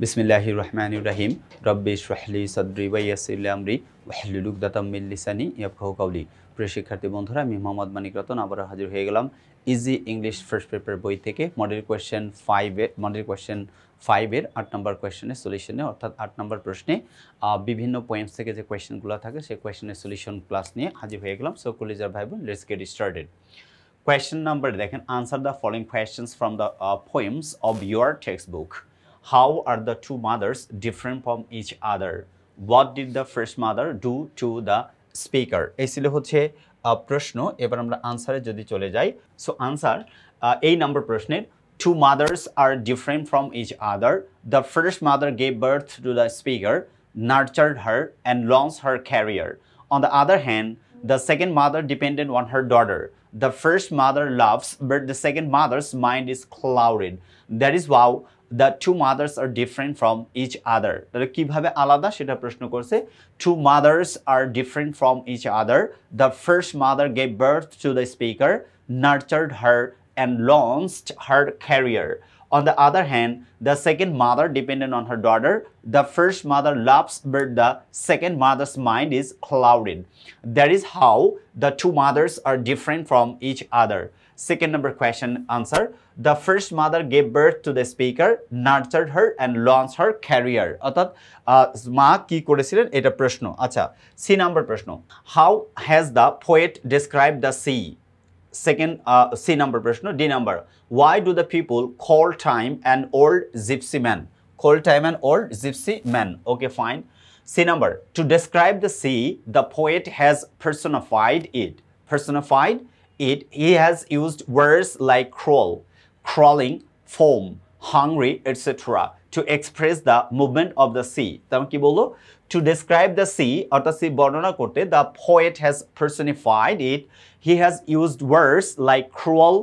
বিসমিল্লাহির রহমানির রহিম রব্বি ইশরাহ লি সাদরি ওয়া ইয়াসসির লি আমরি ওয়াহলুল উকদাতাম মিন লিসানি ইয়াফকাহু কাওলি। প্রিয় শিক্ষার্থী বন্ধুরা, আমি মোহাম্মদ মানিক রতন আবার হাজির হয়ে গেলাম ইজি ইংলিশ ফার্স্ট পেপার বই থেকে মডেল কোয়েশ্চেন 5 এর 8 নম্বর কোয়েশ্চেনের সলিউশনে, অর্থাৎ 8 নম্বর প্রশ্নে বিভিন্ন পয়েন্টস থেকে যে কোয়েশ্চেনগুলো থাকে সেই কোয়েশ্চেনের সলিউশন ক্লাস নিয়ে হাজির হয়ে গেলাম। সো কলিজার ভাই বোন, let's get started. Question number দেখেন, answer the following questions from the poems of your textbook. How are the two mothers different from each other? What did the first mother do to the speaker? এই ছিল হচ্ছে প্রশ্ন। এবার আমরা আনসারে যদি চলে যাই, সো আনসার এই নাম্বার প্রশ্নের two mothers are different from each other. The first mother gave birth to the speaker, nurtured her and launched her career. On the other hand, the second mother depended on her daughter. The first mother loves, but the second mother's mind is clouded. That is why the two mothers are different from each other. তাহলে কিভাবে আলাদা সেটা প্রশ্ন করছে। Two mothers are different from each other. The first mother gave birth to the speaker, nurtured her and launched her career. On the other hand, the second mother depended on her daughter. The first mother loves, but the second mother's mind is clouded. That is how the two mothers are different from each other. Second number question answer. The first mother gave birth to the speaker, nurtured her and launched her career. অর্থাৎ মা কি করেছিলেন এটা প্রশ্ন। আচ্ছা, C number প্রশ্ন, how has the poet described the sea? Second C number প্রশ্ন। D number, why do the people call time an old gypsy man? Call time an old gypsy man. Okay, fine. C number, to describe the sea, the poet has personified it. Personified it, he has used words like crawl, crawling, foam, hungry, etc. to express the movement of the sea. তাহলে কি বললো? To describe the sea, অর্থাৎ sea বর্ণনা করতে, the poet has personified it. He has used words like cruel,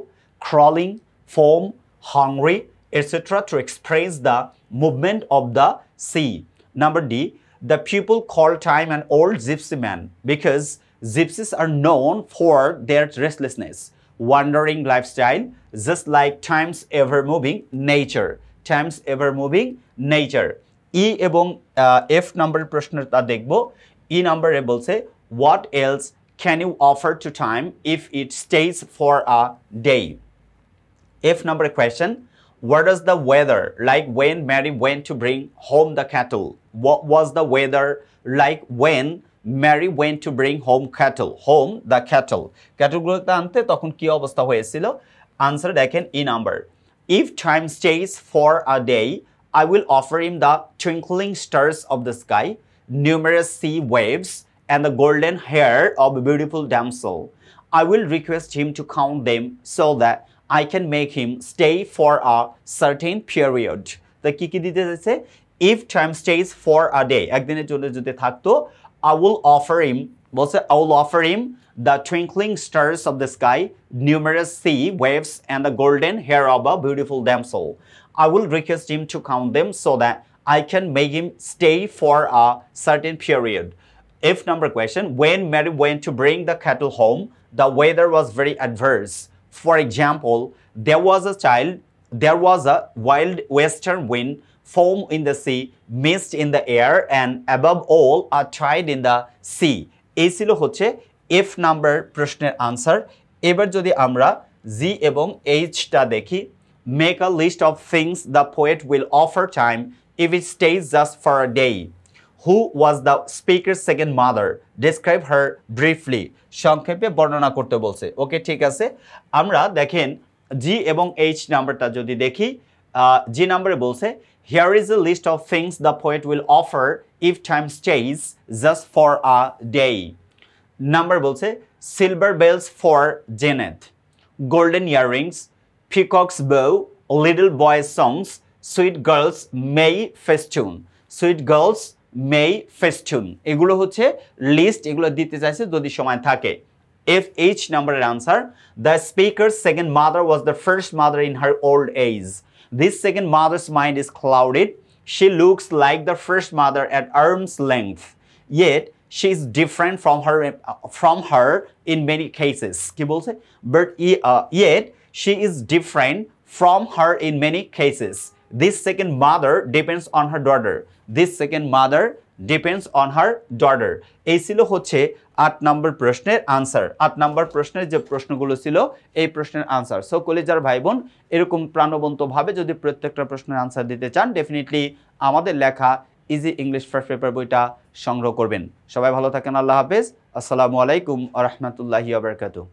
crawling, foam, hungry, etc. to express the movement of the sea. Number D, the people call time an old gypsy man because gypsies are known for their restlessness, wandering lifestyle, just like time's ever-moving nature. Time's ever-moving nature. E এবং F number প্রশ্নটা দেখব। E নম্বরে বলছে, what else can you offer to time if it stays for a day? F number question, what is the weather like when Mary went to bring home the cattle? What was the weather like when Mary went to bring home the cattle? ক্যাটলগুলোতে আনতে তখন কি অবস্থা হয়েছিল? Answer দেখেন E number, if time stays for a day, I will offer him the twinkling stars of the sky, numerous sea waves, and the golden hair of a beautiful damsel. I will request him to count them so that I can make him stay for a certain period. তা কি দিতে যাচ্ছে? If time stays for a day, একদিনের জন্য যদি থাকতো, I will offer him, বলছে I will offer him the twinkling stars of the sky, numerous sea waves, and the golden hair of a beautiful damsel. I will request him to count them so that I can make him stay for a certain period. F number question, when Mary went to bring the cattle home, the weather was very adverse. For example, there was a wild western wind, foam in the sea, mist in the air, and above all, a tide in the sea. এই ছিল হচ্ছে F number প্রশ্নের answer. এবার যদি আমরা G এবং H টা দেখি, make a list of things the poet will offer time if it stays just for a day. Who was the speaker's second mother? Describe her briefly. সংক্ষেপে বর্ণনা করতে বলছে। ওকে, ঠিক আছে। আমরা দেখেন G এবং H নাম্বারটা যদি দেখি, G নাম্বারে বলছে, here is a list of things the poet will offer if time stays just for a day. Number বলছে, silver bells for Janet, golden earrings, peacock's bow, little boys' songs, sweet girls may festoon. Sweet girls may festoon. এগুলো হচ্ছে list, এগুলো দিতে চাইছে যদি সময় থাকে। H নাম্বারের answer, the speaker's second mother was the first mother in her old age. This second mother's mind is clouded. She looks like the first mother at arm's length, yet she is different from her in many cases. কি বলছে? But yet she is different from her in many cases. This second mother depends on her daughter, this second mother depends on her daughter. এই ছিল হচ্ছে 8 নম্বর প্রশ্নের answer. 8 নম্বর প্রশ্নের যে প্রশ্নগুলো ছিল এই প্রশ্নের আনসার। সো কলেজার ভাই বোন এরকম প্রাণবন্তভাবে যদি প্রত্যেকটা প্রশ্নের আনসার দিতে চান ডেফিনেটলি আমাদের লেখা ইজি ইংলিশ ফার্স্ট পেপার বইটা সংগ্রহ করবেন। সবাই ভালো থাকেন, আল্লাহ হাফেজ, আসসালামু আলাইকুম ওয়া রাহমাতুল্লাহি ওয়া বারাকাতুহু।